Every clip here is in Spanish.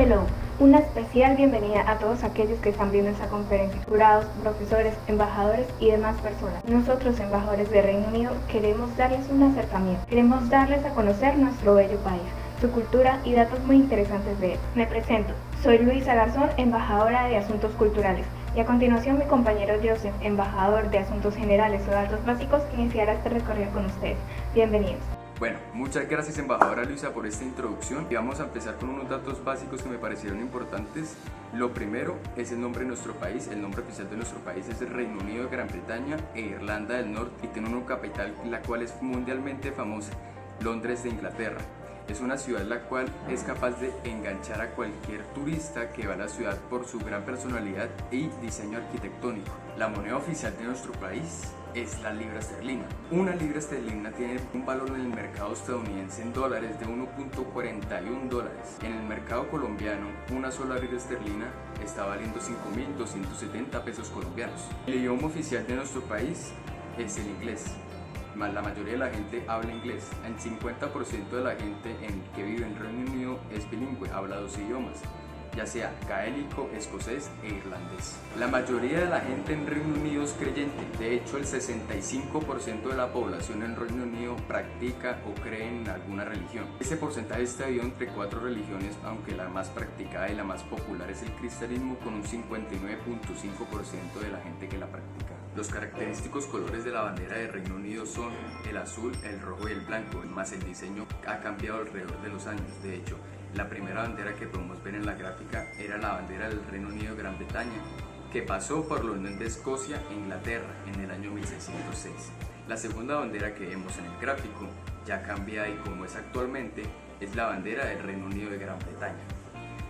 Hello, una especial bienvenida a todos aquellos que están viendo esta conferencia, jurados, profesores, embajadores y demás personas. Nosotros, embajadores de Reino Unido, queremos darles un acercamiento, queremos darles a conocer nuestro bello país, su cultura y datos muy interesantes de él. Me presento, soy Luisa Garzón, embajadora de Asuntos Culturales, y a continuación mi compañero Joseph, embajador de Asuntos Generales o Datos Básicos, que iniciará este recorrido con ustedes. Bienvenidos. Bueno, muchas gracias embajadora Luisa por esta introducción y vamos a empezar con unos datos básicos que me parecieron importantes. Lo primero es el nombre de nuestro país. El nombre oficial de nuestro país es el Reino Unido de Gran Bretaña e Irlanda del Norte y tiene una capital la cual es mundialmente famosa, Londres de Inglaterra. Es una ciudad la cual es capaz de enganchar a cualquier turista que va a la ciudad por su gran personalidad y diseño arquitectónico. La moneda oficial de nuestro país es la libra esterlina. Una libra esterlina tiene un valor en el mercado estadounidense en dólares de 1.41 dólares. En el mercado colombiano, una sola libra esterlina está valiendo 5.270 pesos colombianos. El idioma oficial de nuestro país es el inglés. La mayoría de la gente habla inglés. El 50% de la gente que vive en Reino Unido es bilingüe, habla dos idiomas, ya sea gaélico, escocés e irlandés. La mayoría de la gente en Reino Unido es creyente. De hecho, el 65% de la población en Reino Unido practica o cree en alguna religión. Este porcentaje está dividido entre 4 religiones, aunque la más practicada y la más popular es el cristianismo, con un 59.5% de la gente que la practica. Los característicos colores de la bandera de Reino Unido son el azul, el rojo y el blanco, más el diseño ha cambiado alrededor de los años. De hecho, la primera bandera que podemos ver en la gráfica era la bandera del Reino Unido de Gran Bretaña, que pasó por la Unión de Escocia e Inglaterra en el año 1606. La segunda bandera que vemos en el gráfico, ya cambiada y como es actualmente, es la bandera del Reino Unido de Gran Bretaña.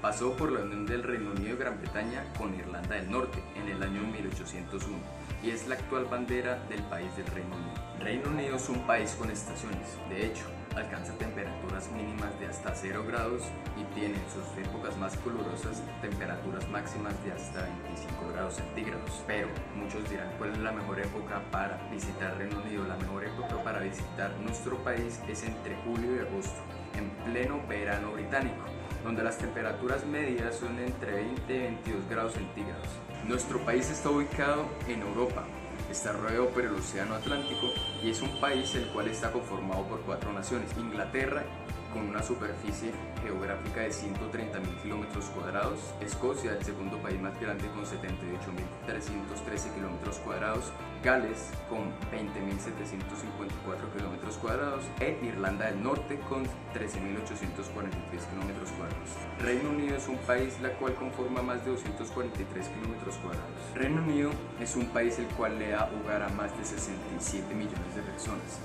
Pasó por la Unión del Reino Unido de Gran Bretaña con Irlanda del Norte en el año 1801 y es la actual bandera del país del Reino Unido. Reino Unido es un país con estaciones. De hecho, alcanza temperaturas mínimas de hasta 0 grados y tiene en sus épocas más calurosas temperaturas máximas de hasta 25 grados centígrados. Pero muchos dirán, ¿cuál es la mejor época para visitar Reino Unido? La mejor época para visitar nuestro país es entre julio y agosto, en pleno verano británico, donde las temperaturas medias son entre 20 y 22 grados centígrados. Nuestro país está ubicado en Europa. Está rodeado por el Océano Atlántico y es un país el cual está conformado por 4 naciones. Inglaterra, con una superficie geográfica de 130.000 kilómetros cuadrados. Escocia, el segundo país más grande, con 78.313 kilómetros cuadrados. Gales, con 20.754 kilómetros cuadrados. E Irlanda del Norte, con 13.843 kilómetros cuadrados. Reino Unido es un país la cual conforma más de 243 kilómetros cuadrados. Reino Unido es un país el cual le da hogar a más de 67 millones de personas.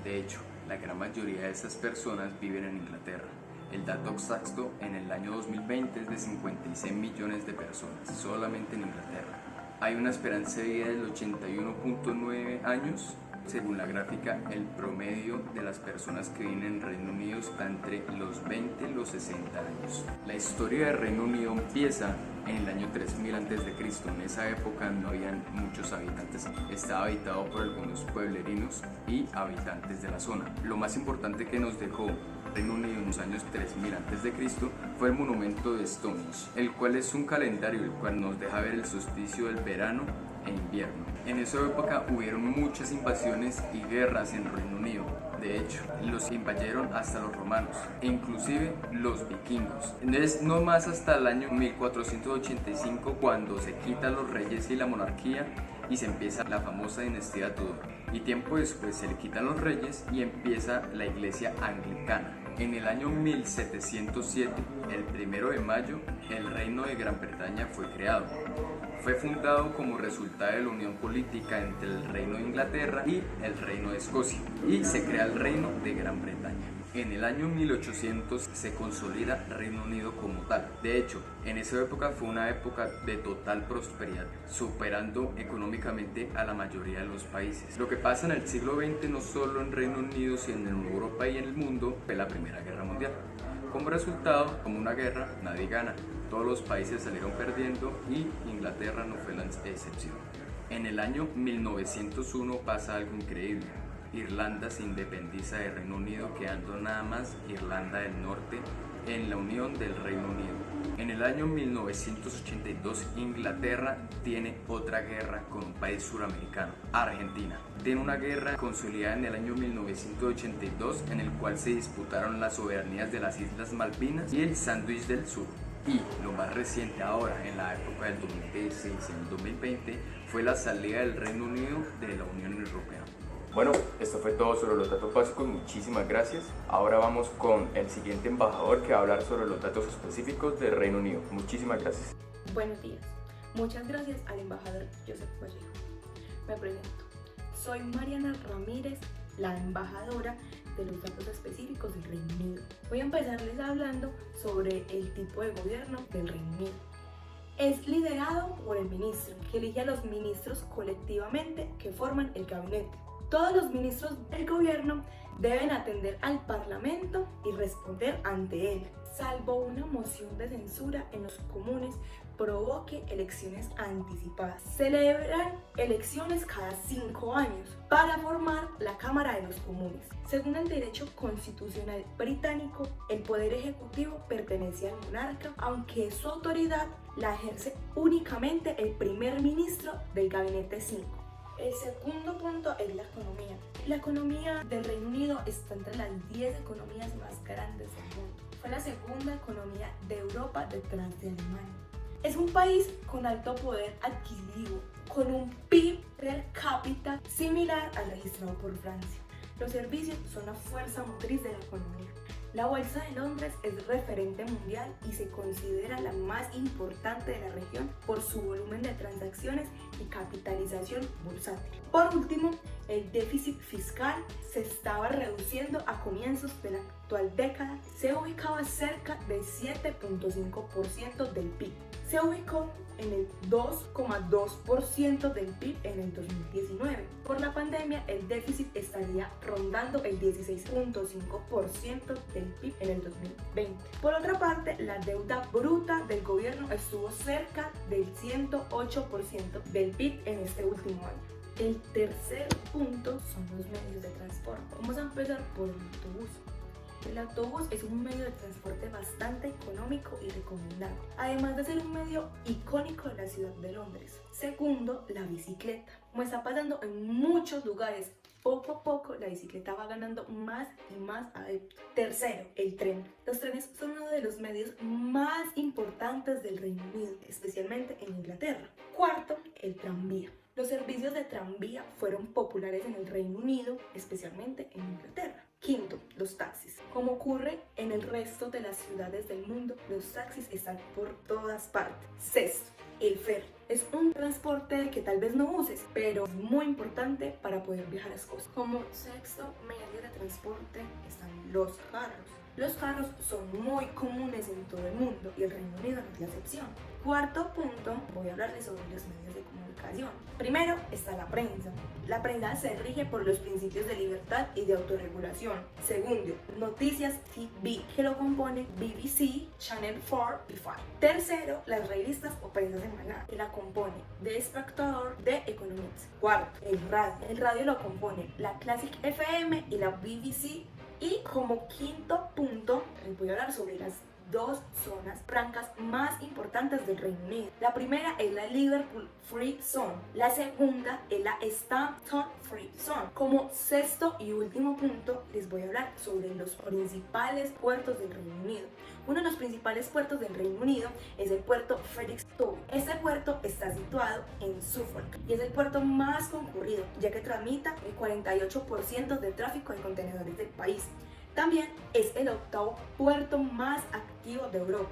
De hecho, la gran mayoría de esas personas viven en Inglaterra. El dato exacto en el año 2020 es de 56 millones de personas, solamente en Inglaterra. Hay una esperanza de vida del 81.9 años. Según la gráfica, el promedio de las personas que viven en Reino Unido está entre los 20 y los 60 años. La historia del Reino Unido empieza en el año 3000 a.C. En esa época no habían muchos habitantes. Estaba habitado por algunos pueblerinos y habitantes de la zona. Lo más importante que nos dejó Reino Unido en los años 3000 a.C. fue el monumento de Stonehenge, el cual es un calendario el cual nos deja ver el solsticio del verano e invierno. En esa época hubieron muchas invasiones y guerras en Reino Unido. De hecho, los invadieron hasta los romanos e inclusive los vikingos. Entonces, no más hasta el año 1485 cuando se quitan los reyes y la monarquía y se empieza la famosa dinastía Tudor. Y tiempo después se le quitan los reyes y empieza la iglesia anglicana. En el año 1707, el 1 de mayo, el Reino de Gran Bretaña fue creado. Fue fundado como resultado de la unión política entre el Reino de Inglaterra y el Reino de Escocia, y se crea el Reino de Gran Bretaña. En el año 1800 se consolida Reino Unido como tal. De hecho, en esa época fue una época de total prosperidad, superando económicamente a la mayoría de los países. Lo que pasa en el siglo XX, no solo en Reino Unido, sino en Europa y en el mundo, fue la Primera Guerra Mundial. Como resultado, como una guerra, nadie gana. Todos los países salieron perdiendo y Inglaterra no fue la excepción. En el año 1901 pasa algo increíble. Irlanda se independiza del Reino Unido, quedando nada más Irlanda del Norte en la Unión del Reino Unido. En el año 1982, Inglaterra tiene otra guerra con un país suramericano, Argentina. Tiene una guerra consolidada en el año 1982, en el cual se disputaron las soberanías de las Islas Malvinas y el Sándwich del Sur. Y lo más reciente ahora, en la época del 2016 y el 2020, fue la salida del Reino Unido de la Unión Europea. Bueno, esto fue todo sobre los datos básicos, muchísimas gracias. Ahora vamos con el siguiente embajador que va a hablar sobre los datos específicos del Reino Unido. Muchísimas gracias. Buenos días. Muchas gracias al embajador Joseph Vallejo. Me presento. Soy Mariana Ramírez, la embajadora de los datos específicos del Reino Unido. Voy a empezarles hablando sobre el tipo de gobierno del Reino Unido. Es liderado por el ministro, que elige a los ministros colectivamente que forman el gabinete. Todos los ministros del gobierno deben atender al Parlamento y responder ante él, salvo una moción de censura en los comunes provoque elecciones anticipadas. Celebran elecciones cada 5 años para formar la Cámara de los Comunes. Según el derecho constitucional británico, el poder ejecutivo pertenece al monarca, aunque su autoridad la ejerce únicamente el primer ministro del Gabinete 5. El segundo punto es la economía. La economía del Reino Unido está entre las 10 economías más grandes del mundo. Fue la segunda economía de Europa detrás de Alemania. Es un país con alto poder adquisitivo, con un PIB per cápita similar al registrado por Francia. Los servicios son la fuerza motriz de la economía. La Bolsa de Londres es referente mundial y se considera la más importante de la región por su volumen de transacciones y capitalización bursátil. Por último, el déficit fiscal se estaba reduciendo a comienzos de la actual década. Se ubicaba cerca del 7.5% del PIB. Se ubicó en el 2,2% del PIB en el 2019. Por la pandemia, el déficit estaría rondando el 16,5% del PIB en el 2020. Por otra parte, la deuda bruta del gobierno estuvo cerca del 108% del PIB en este último año. El tercer punto son los medios de transporte. Vamos a empezar por el autobús. El autobús es un medio de transporte bastante económico y recomendable, además de ser un medio icónico de la ciudad de Londres. Segundo, la bicicleta. Como está pasando en muchos lugares, poco a poco la bicicleta va ganando más y más adeptos. Tercero, el tren. Los trenes son uno de los medios más importantes del Reino Unido, especialmente en Inglaterra. Cuarto, el tranvía. Los servicios de tranvía fueron populares en el Reino Unido, especialmente en Inglaterra. Quinto, los taxis. Como ocurre en el resto de las ciudades del mundo, los taxis están por todas partes. Sexto, el ferry. Es un transporte que tal vez no uses, pero es muy importante para poder viajar a Escocia. Como sexto medio de transporte están los carros. Los carros son muy comunes en todo el mundo y el Reino Unido no es la excepción. Cuarto punto, voy a hablarles sobre los medios de comunicación. Primero está la prensa. La prensa se rige por los principios de libertad y de autorregulación. Segundo, Noticias TV, que lo componen BBC, Channel 4 y 5. Tercero, las revistas o prensa semanal, que la compone The Spectator, The Economist. Cuarto, el radio. El radio lo compone la Classic FM y la BBC. Y como quinto punto, les voy a hablar sobre las dos zonas francas más importantes del Reino Unido. La primera es la Liverpool Free Zone, la segunda es la Stampton Free Zone. Como sexto y último punto, les voy a hablar sobre los principales puertos del Reino Unido. Uno de los principales puertos del Reino Unido es el puerto Felixstowe. Este puerto está situado en Suffolk y es el puerto más concurrido, ya que tramita el 48% del tráfico de contenedores del país. También es el octavo puerto más activo de Europa,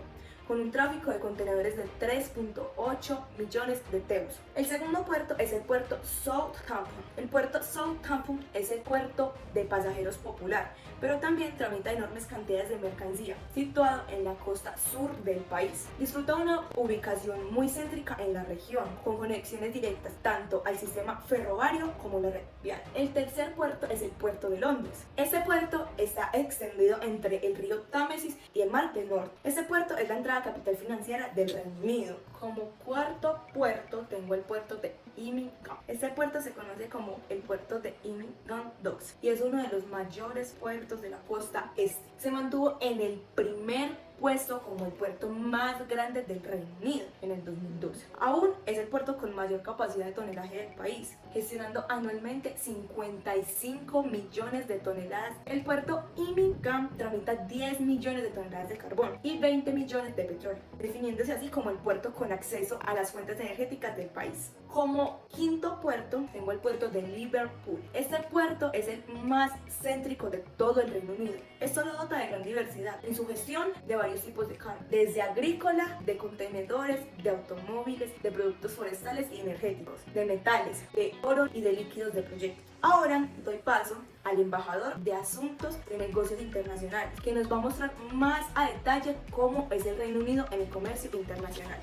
con un tráfico de contenedores de 3.8 millones de TEUs. El segundo puerto es el puerto Southampton. El puerto Southampton es el puerto de pasajeros popular, pero también tramita enormes cantidades de mercancía, situado en la costa sur del país. Disfruta de una ubicación muy céntrica en la región, con conexiones directas tanto al sistema ferroviario como la red vial. El tercer puerto es el puerto de Londres. Este puerto está extendido entre el río Támesis y el mar del Norte. Este puerto es la entrada la capital financiera del Reino Unido. Como cuarto puerto tengo el puerto de Immingham. Este puerto se conoce como el puerto de Immingham Docks y es uno de los mayores puertos de la costa este. Se mantuvo en el primer puesto como el puerto más grande del Reino Unido en el 2012. Aún es el puerto con mayor capacidad de tonelaje del país, gestionando anualmente 55 millones de toneladas. El puerto Immingham tramita 10 millones de toneladas de carbón y 20 millones de petróleo, definiéndose así como el puerto con acceso a las fuentes energéticas del país. Como quinto puerto tengo el puerto de Liverpool. Este puerto es el más céntrico de todo el Reino Unido. Esto lo dota de gran diversidad en su gestión de varios tipos de carga, desde agrícola, de contenedores, de automóviles, de productos forestales y energéticos, de metales, de oro y de líquidos de proyectos. Ahora doy paso al embajador de Asuntos de Negocios Internacionales, que nos va a mostrar más a detalle cómo es el Reino Unido en el comercio internacional.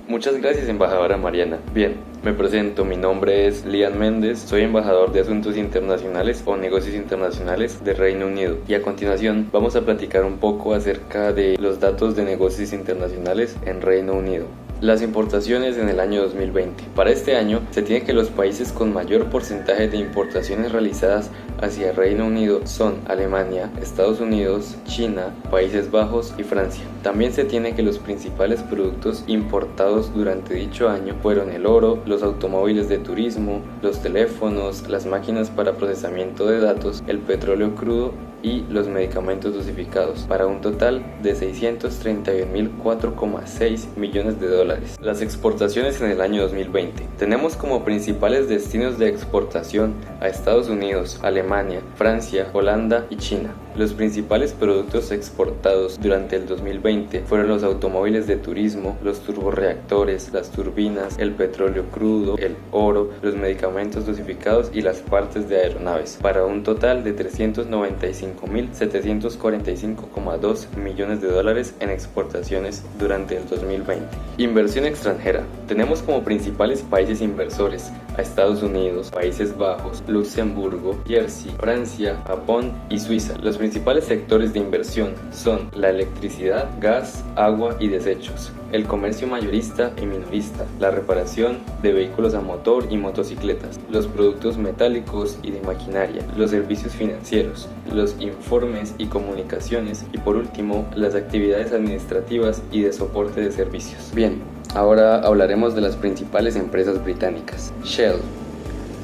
Muchas gracias, embajadora Mariana. Bien, me presento, mi nombre es Lian Méndez, soy embajador de Asuntos Internacionales o Negocios Internacionales del Reino Unido y a continuación vamos a platicar un poco acerca de los datos de negocios internacionales en Reino Unido. Las importaciones en el año 2020. Para este año se tiene que los países con mayor porcentaje de importaciones realizadas hacia el Reino Unido son Alemania, Estados Unidos, China, Países Bajos y Francia. También se tiene que los principales productos importados durante dicho año fueron el oro, los automóviles de turismo, los teléfonos, las máquinas para procesamiento de datos, el petróleo crudo y los medicamentos dosificados, para un total de 631.004,6 millones de dólares. Las exportaciones en el año 2020. Tenemos como principales destinos de exportación a Estados Unidos, Alemania, Francia, Holanda y China. Los principales productos exportados durante el 2020 fueron los automóviles de turismo, los turborreactores, las turbinas, el petróleo crudo, el oro, los medicamentos dosificados y las partes de aeronaves, para un total de 395.745,2 millones de dólares en exportaciones durante el 2020. Inversión extranjera. Tenemos como principales países inversores a Estados Unidos, Países Bajos, Luxemburgo, Jersey, Francia, Japón y Suiza. Los principales sectores de inversión son la electricidad, gas, agua y desechos, el comercio mayorista y minorista, la reparación de vehículos a motor y motocicletas, los productos metálicos y de maquinaria, los servicios financieros, los informes y comunicaciones y por último las actividades administrativas y de soporte de servicios. Bien, ahora hablaremos de las principales empresas británicas. Shell.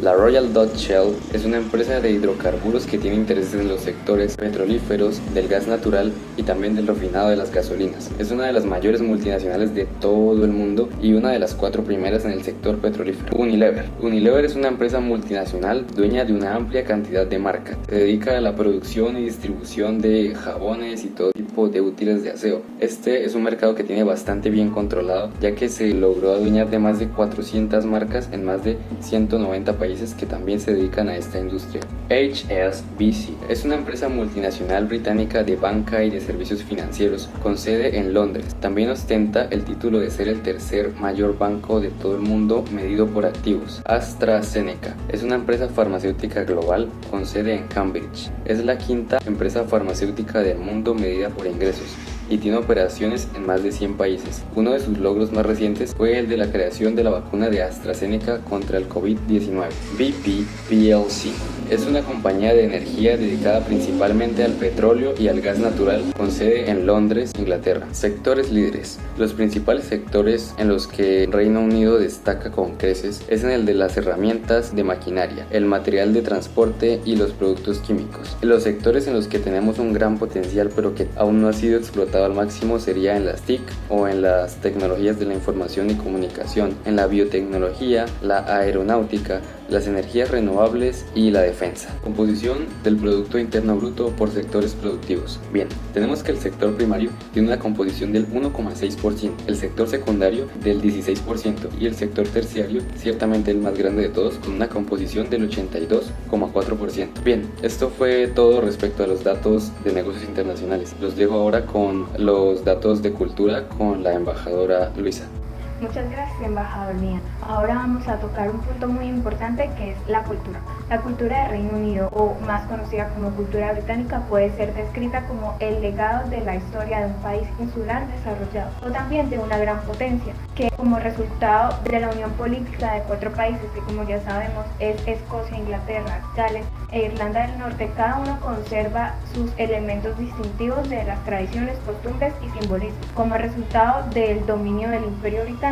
La Royal Dutch Shell es una empresa de hidrocarburos que tiene intereses en los sectores petrolíferos, del gas natural y también del refinado de las gasolinas. Es una de las mayores multinacionales de todo el mundo y una de las 4 primeras en el sector petrolífero. Unilever. Unilever es una empresa multinacional dueña de una amplia cantidad de marcas. Se dedica a la producción y distribución de jabones y todo tipo de útiles de aseo. Este es un mercado que tiene bastante bien controlado, ya que se logró adueñar de más de 400 marcas en más de 190 países que también se dedican a esta industria. HSBC es una empresa multinacional británica de banca y de servicios financieros con sede en Londres. También ostenta el título de ser el tercer mayor banco de todo el mundo medido por activos. AstraZeneca es una empresa farmacéutica global con sede en Cambridge. Es la quinta empresa farmacéutica del mundo medida por ingresos y tiene operaciones en más de 100 países. Uno de sus logros más recientes fue el de la creación de la vacuna de AstraZeneca contra el COVID-19. BP plc es una compañía de energía dedicada principalmente al petróleo y al gas natural con sede en Londres, Inglaterra. Sectores líderes. Los principales sectores en los que Reino Unido destaca con creces es en el de las herramientas de maquinaria, el material de transporte y los productos químicos. Los sectores en los que tenemos un gran potencial pero que aún no ha sido explotado al máximo sería en las TIC o en las tecnologías de la información y comunicación, en la biotecnología, la aeronáutica, las energías renovables y la defensa. Composición del Producto Interno Bruto por sectores productivos. Bien, tenemos que el sector primario tiene una composición del 1,6%, el sector secundario del 16% y el sector terciario, ciertamente el más grande de todos, con una composición del 82,4%. Bien, esto fue todo respecto a los datos de negocios internacionales. Los dejo ahora con los datos de cultura con la embajadora Luisa. Muchas gracias, embajador Mía. Ahora vamos a tocar un punto muy importante que es la cultura. La cultura del Reino Unido, o más conocida como cultura británica, puede ser descrita como el legado de la historia de un país insular desarrollado, o también de una gran potencia, que como resultado de la unión política de 4 países, que como ya sabemos es Escocia, Inglaterra, Gales e Irlanda del Norte, cada uno conserva sus elementos distintivos de las tradiciones, costumbres y simbolismo. Como resultado del dominio del Imperio Británico,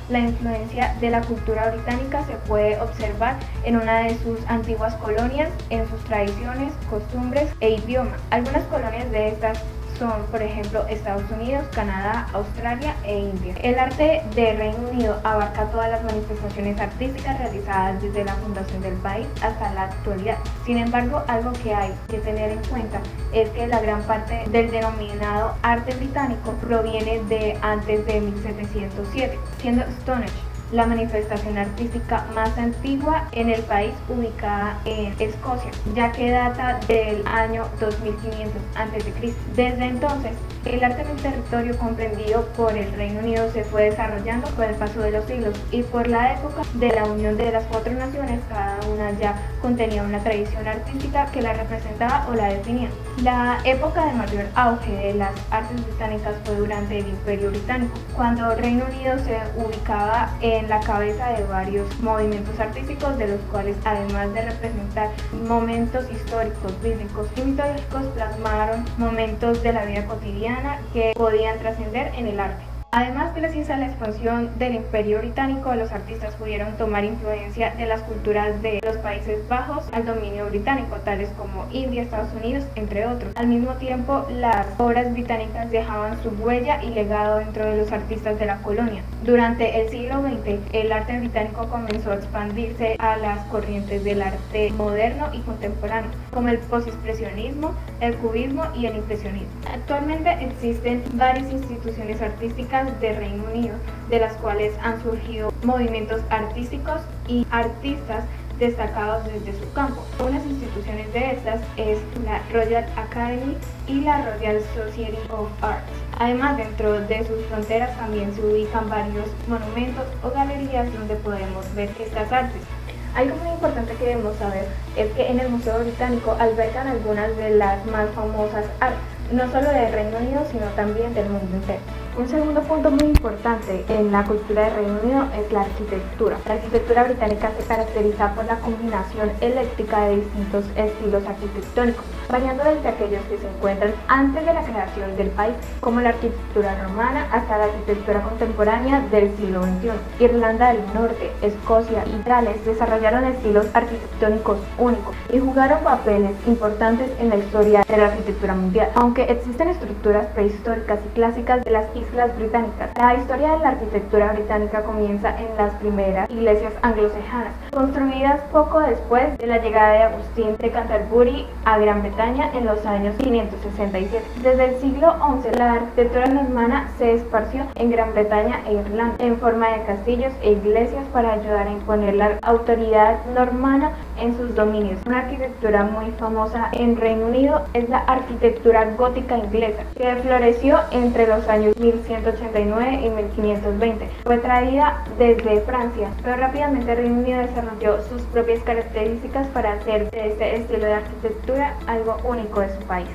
la influencia de la cultura británica se puede observar en una de sus antiguas colonias, en sus tradiciones, costumbres e idioma. Algunas colonias de estas son, por ejemplo, Estados Unidos, Canadá, Australia e India. El arte del Reino Unido abarca todas las manifestaciones artísticas realizadas desde la fundación del país hasta la actualidad. Sin embargo, algo que hay que tener en cuenta es que la gran parte del denominado arte británico proviene de antes de 1707, siendo Stonehenge la manifestación artística más antigua en el país, ubicada en Escocia, ya que data del año 2500 a.C. Desde entonces, el arte en el territorio comprendido por el Reino Unido se fue desarrollando con el paso de los siglos, y por la época de la unión de las 4 naciones, cada una ya contenía una tradición artística que la representaba o la definía. La época de mayor auge de las artes británicas fue durante el Imperio Británico, cuando el Reino Unido se ubicaba en la cabeza de varios movimientos artísticos, de los cuales, además de representar momentos históricos, bíblicos y mitológicos, plasmaron momentos de la vida cotidiana que podían trascender en el arte. Además, gracias a la expansión del Imperio Británico, los artistas pudieron tomar influencia de las culturas de los Países Bajos al dominio británico, tales como India, Estados Unidos, entre otros. Al mismo tiempo, las obras británicas dejaban su huella y legado dentro de los artistas de la colonia. Durante el siglo XX, el arte británico comenzó a expandirse a las corrientes del arte moderno y contemporáneo, como el postimpresionismo, el cubismo y el impresionismo. Actualmente existen varias instituciones artísticas de Reino Unido, de las cuales han surgido movimientos artísticos y artistas destacados desde su campo. Unas instituciones de estas es la Royal Academy y la Royal Society of Arts. Además, dentro de sus fronteras también se ubican varios monumentos o galerías donde podemos ver estas artes. Algo muy importante que debemos saber es que en el Museo Británico albergan algunas de las más famosas artes, no solo del Reino Unido, sino también del mundo entero. Un segundo punto muy importante en la cultura del Reino Unido es la arquitectura. La arquitectura británica se caracteriza por la combinación ecléctica de distintos estilos arquitectónicos, variando desde aquellos que se encuentran antes de la creación del país, como la arquitectura romana, hasta la arquitectura contemporánea del siglo XXI. Irlanda del Norte, Escocia y Gales desarrollaron estilos arquitectónicos únicos y jugaron papeles importantes en la historia de la arquitectura mundial. Aunque existen estructuras prehistóricas y clásicas de las islas británicas, la historia de la arquitectura británica comienza en las primeras iglesias anglosajonas, construidas poco después de la llegada de Agustín de Canterbury a Gran Bretaña en los años 567. Desde el siglo XI, la arquitectura normana se esparció en Gran Bretaña e Irlanda en forma de castillos e iglesias para ayudar a imponer la autoridad normana en sus dominios. Una arquitectura muy famosa en Reino Unido es la arquitectura gótica inglesa, que floreció entre los años 1189 y 1520. Fue traída desde Francia, pero rápidamente Reino Unido desarrolló sus propias características para hacer de este estilo de arquitectura algo único de su país.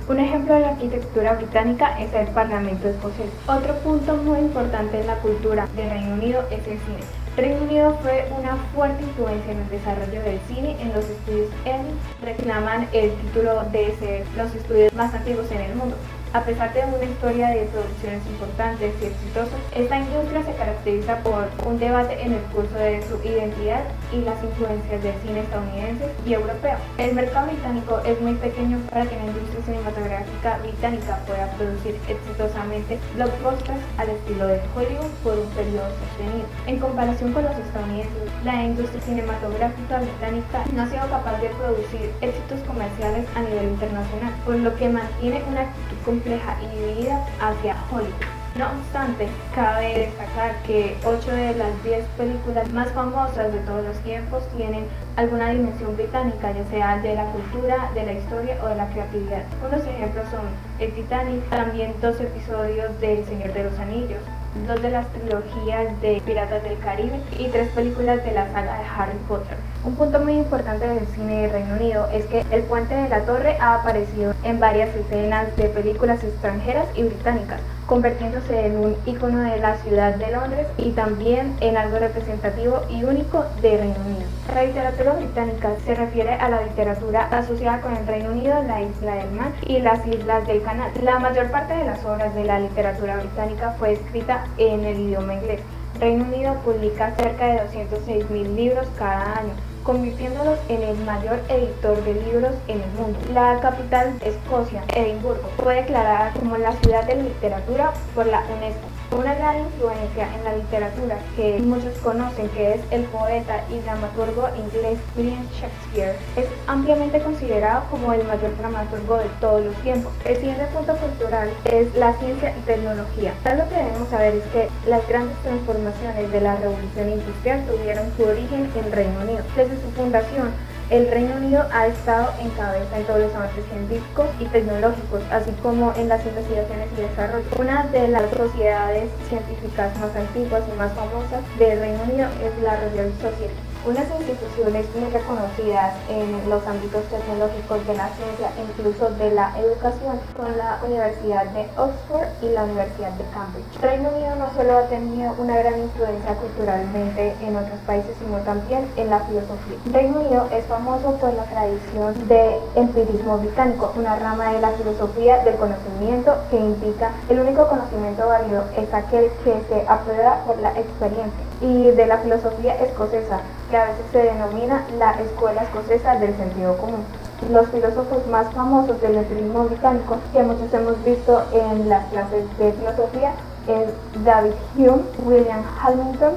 Un ejemplo de la arquitectura británica es el Parlamento escocés. Otro punto muy importante en la cultura del Reino Unido es el cine. Reino Unido fue una fuerte influencia en el desarrollo del cine. En los estudios Emmy reclaman el título de ser los estudios más antiguos en el mundo. A pesar de una historia de producciones importantes y exitosas, esta industria se caracteriza por un debate en el curso de su identidad y las influencias del cine estadounidense y europeo. El mercado británico es muy pequeño para que la industria cinematográfica británica pueda producir exitosamente blockbusters al estilo de Hollywood por un periodo sostenido. En comparación con los estadounidenses, la industria cinematográfica británica no ha sido capaz de producir éxitos comerciales a nivel internacional, por lo que mantiene una actitud compleja y dividida hacia Hollywood. No obstante, cabe destacar que 8 de las 10 películas más famosas de todos los tiempos tienen alguna dimensión británica, ya sea de la cultura, de la historia o de la creatividad. Unos ejemplos son el Titanic, también 2 episodios de El Señor de los Anillos, 2 de las trilogías de Piratas del Caribe y 3 películas de la saga de Harry Potter. Un punto muy importante del cine de Reino Unido es que el puente de la Torre ha aparecido en varias escenas de películas extranjeras y británicas, convirtiéndose en un icono de la ciudad de Londres y también en algo representativo y único de Reino Unido. La literatura británica se refiere a la literatura asociada con el Reino Unido, la isla del Man y las islas del Canal. La mayor parte de las obras de la literatura británica fue escrita en el idioma inglés. Reino Unido publica cerca de 206.000 libros cada año, convirtiéndolos en el mayor editor de libros en el mundo. La capital de Escocia, Edimburgo, fue declarada como la ciudad de la literatura por la UNESCO. Una gran influencia en la literatura que muchos conocen, que es el poeta y dramaturgo inglés William Shakespeare, es ampliamente considerado como el mayor dramaturgo de todos los tiempos. El siguiente punto cultural es la ciencia y tecnología. Algo que debemos saber es que las grandes transformaciones de la revolución industrial tuvieron su origen en Reino Unido. Desde su fundación, el Reino Unido ha estado en cabeza en todos los avances científicos y tecnológicos, así como en las investigaciones y desarrollo. Una de las sociedades científicas más antiguas y más famosas del Reino Unido es la Royal Society. Unas instituciones muy reconocidas en los ámbitos tecnológicos de la ciencia e incluso de la educación son la Universidad de Oxford y la Universidad de Cambridge. Reino Unido no solo ha tenido una gran influencia culturalmente en otros países, sino también en la filosofía. Reino Unido es famoso por la tradición de empirismo británico, una rama de la filosofía del conocimiento que indica el único conocimiento válido es aquel que se aprueba por la experiencia, y de la filosofía escocesa, que a veces se denomina la escuela escocesa del sentido común. Los filósofos más famosos del empirismo británico, que muchos hemos visto en las clases de filosofía, es David Hume, William Hamilton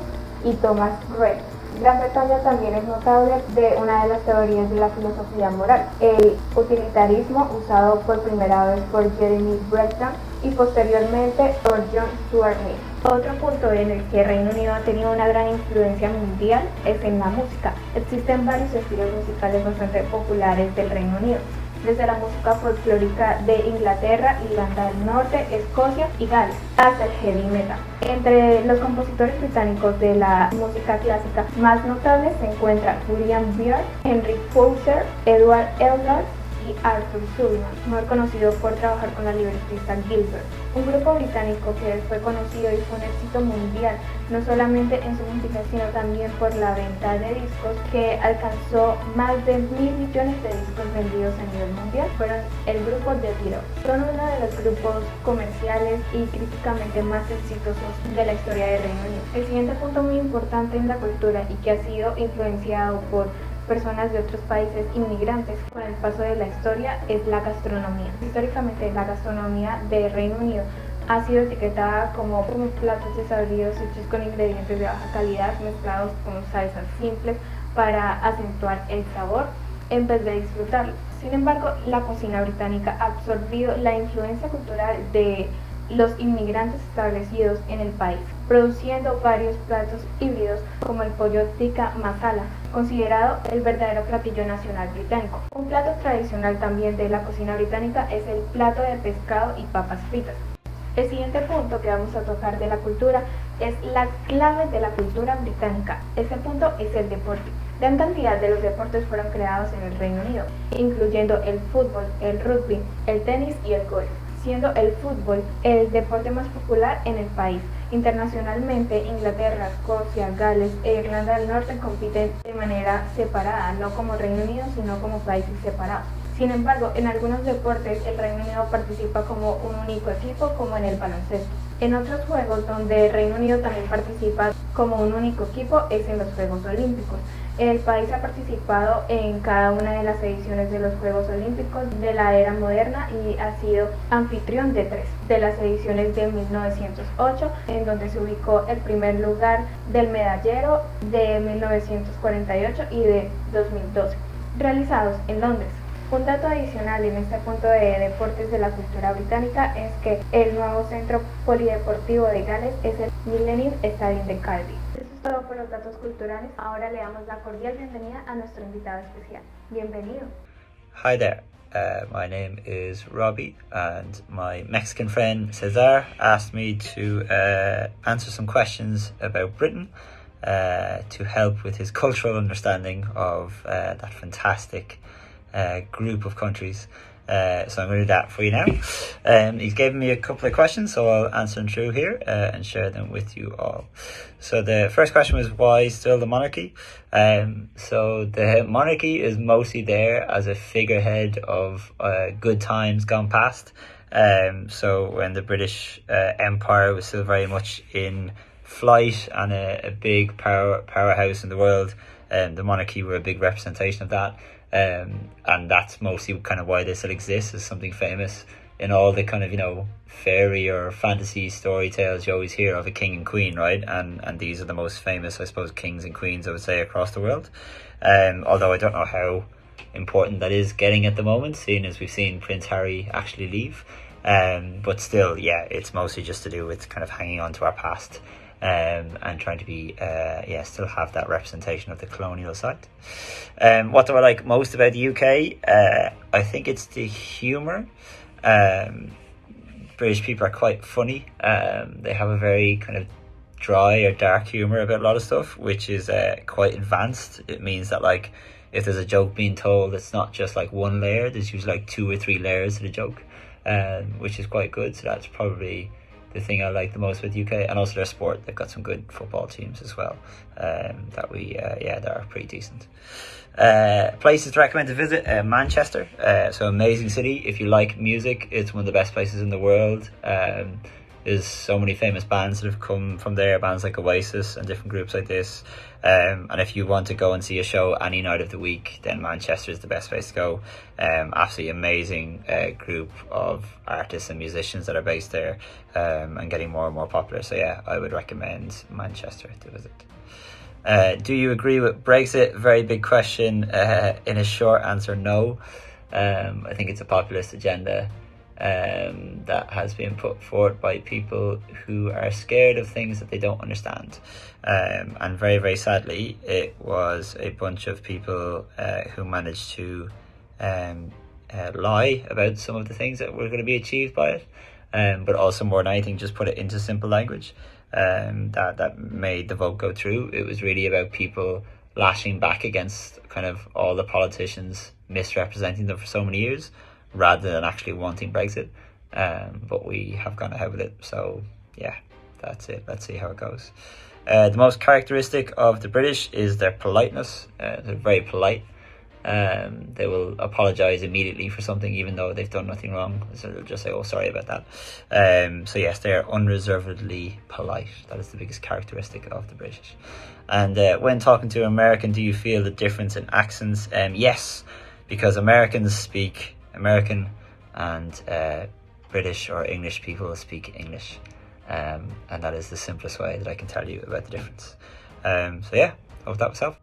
y Thomas Gray. Gran Bretaña también es notable de una de las teorías de la filosofía moral, el utilitarismo, usado por primera vez por Jeremy Bentham y posteriormente por John Stuart Mill. Otro punto en el que Reino Unido ha tenido una gran influencia mundial es en la música. Existen varios estilos musicales bastante populares del Reino Unido, desde la música folclórica de Inglaterra, Irlanda del Norte, Escocia y Gales, hasta el heavy metal. Entre los compositores británicos de la música clásica más notables se encuentran William Byrd, Henry Purcell, Edward Elgar y Arthur Sullivan, muy conocido por trabajar con la libretista Gilbert, un grupo británico que fue conocido y fue un éxito mundial, no solamente en su música, sino también por la venta de discos, que alcanzó más de 1.000 millones de discos vendidos a nivel mundial. Fueron el grupo The Beatles. Son uno de los grupos comerciales y críticamente más exitosos de la historia de Reino Unido. El siguiente punto muy importante en la cultura y que ha sido influenciado por personas de otros países inmigrantes con el paso de la historia es la gastronomía. Históricamente, la gastronomía de Reino Unido ha sido etiquetada como platos desabridos hechos con ingredientes de baja calidad mezclados con salsas simples para acentuar el sabor en vez de disfrutarlo. Sin embargo, la cocina británica ha absorbido la influencia cultural de los inmigrantes establecidos en el país, produciendo varios platos híbridos como el pollo tikka masala, considerado el verdadero platillo nacional británico. Un plato tradicional también de la cocina británica es el plato de pescado y papas fritas. El siguiente punto que vamos a tocar de la cultura es la clave de la cultura británica. Este punto es el deporte. Gran cantidad de los deportes fueron creados en el Reino Unido, incluyendo el fútbol, el rugby, el tenis y el golf, siendo el fútbol el deporte más popular en el país. Internacionalmente, Inglaterra, Escocia, Gales e Irlanda del Norte compiten de manera separada, no como Reino Unido, sino como países separados. Sin embargo, en algunos deportes el Reino Unido participa como un único equipo, como en el baloncesto. En otros juegos donde el Reino Unido también participa como un único equipo es en los Juegos Olímpicos. El país ha participado en cada una de las ediciones de los Juegos Olímpicos de la era moderna y ha sido anfitrión de 3 de las ediciones de 1908, en donde se ubicó el primer lugar del medallero, de 1948 y de 2012, realizados en Londres. Un dato adicional en este punto de deportes de la cultura británica es que el nuevo centro polideportivo de Gales es el Millennium Stadium de Cardiff. Eso es todo por los datos culturales. Ahora le damos la cordial bienvenida a nuestro invitado especial. Bienvenido. Hi there, My name is Robbie, and my Mexican friend Cesar asked me to answer some questions about Britain to help with his cultural understanding of that fantastic group of countries. So I'm going to do that for you now. He's given me a couple of questions, so I'll answer them through here and share them with you all. So the first question was, why still the monarchy? So the monarchy is mostly there as a figurehead of good times gone past. So when the British Empire was still very much in flight and a big powerhouse in the world, the monarchy were a big representation of that. And that's mostly kind of why they still exist, as something famous. In all the kind of, fairy or fantasy story tales, you always hear of a king and queen, right? And these are the most famous, I suppose, kings and queens, I would say, across the world. Although I don't know how important that is getting at the moment, seeing as we've seen Prince Harry actually leave. But still, yeah, it's mostly just to do with kind of hanging on to our past. And trying to be, still have that representation of the colonial side. What do I like most about the UK? I think it's the humour. British people are quite funny. They have a very kind of dry or dark humour about a lot of stuff, which is quite advanced. It means that, like, if there's a joke being told, it's not just like one layer. There's usually like 2 or 3 layers to the joke, which is quite good. So that's probably the thing I like the most with UK. And also their sport. They've got some good football teams as well, that are pretty decent. Places to recommend to visit: Manchester. So amazing city. If you like music, it's one of the best places in the world. There's so many famous bands that have come from there, bands like Oasis and different groups like this. And if you want to go and see a show any night of the week, then Manchester is the best place to go. Absolutely amazing group of artists and musicians that are based there, and getting more and more popular. So yeah, I would recommend Manchester to visit. Do you agree with Brexit? Very big question. In a short answer, no. I think it's a populist agenda that has been put forward by people who are scared of things that they don't understand. And very, very sadly, it was a bunch of people who managed to lie about some of the things that were going to be achieved by it, but also more than anything, just put it into simple language. That made the vote go through. It was really about people lashing back against kind of all the politicians misrepresenting them for so many years, rather than actually wanting Brexit. But we have gone ahead with it. So yeah, that's it. Let's see how it goes. The most characteristic of the British is their politeness. They're very polite. They will apologise immediately for something, even though they've done nothing wrong. So they'll just say, oh, sorry about that. So yes, they are unreservedly polite. That is the biggest characteristic of the British. And when talking to an American, do you feel the difference in accents? Yes, because Americans speak American and British or English people speak English, and that is the simplest way that I can tell you about the difference. So yeah, hope that was helpful.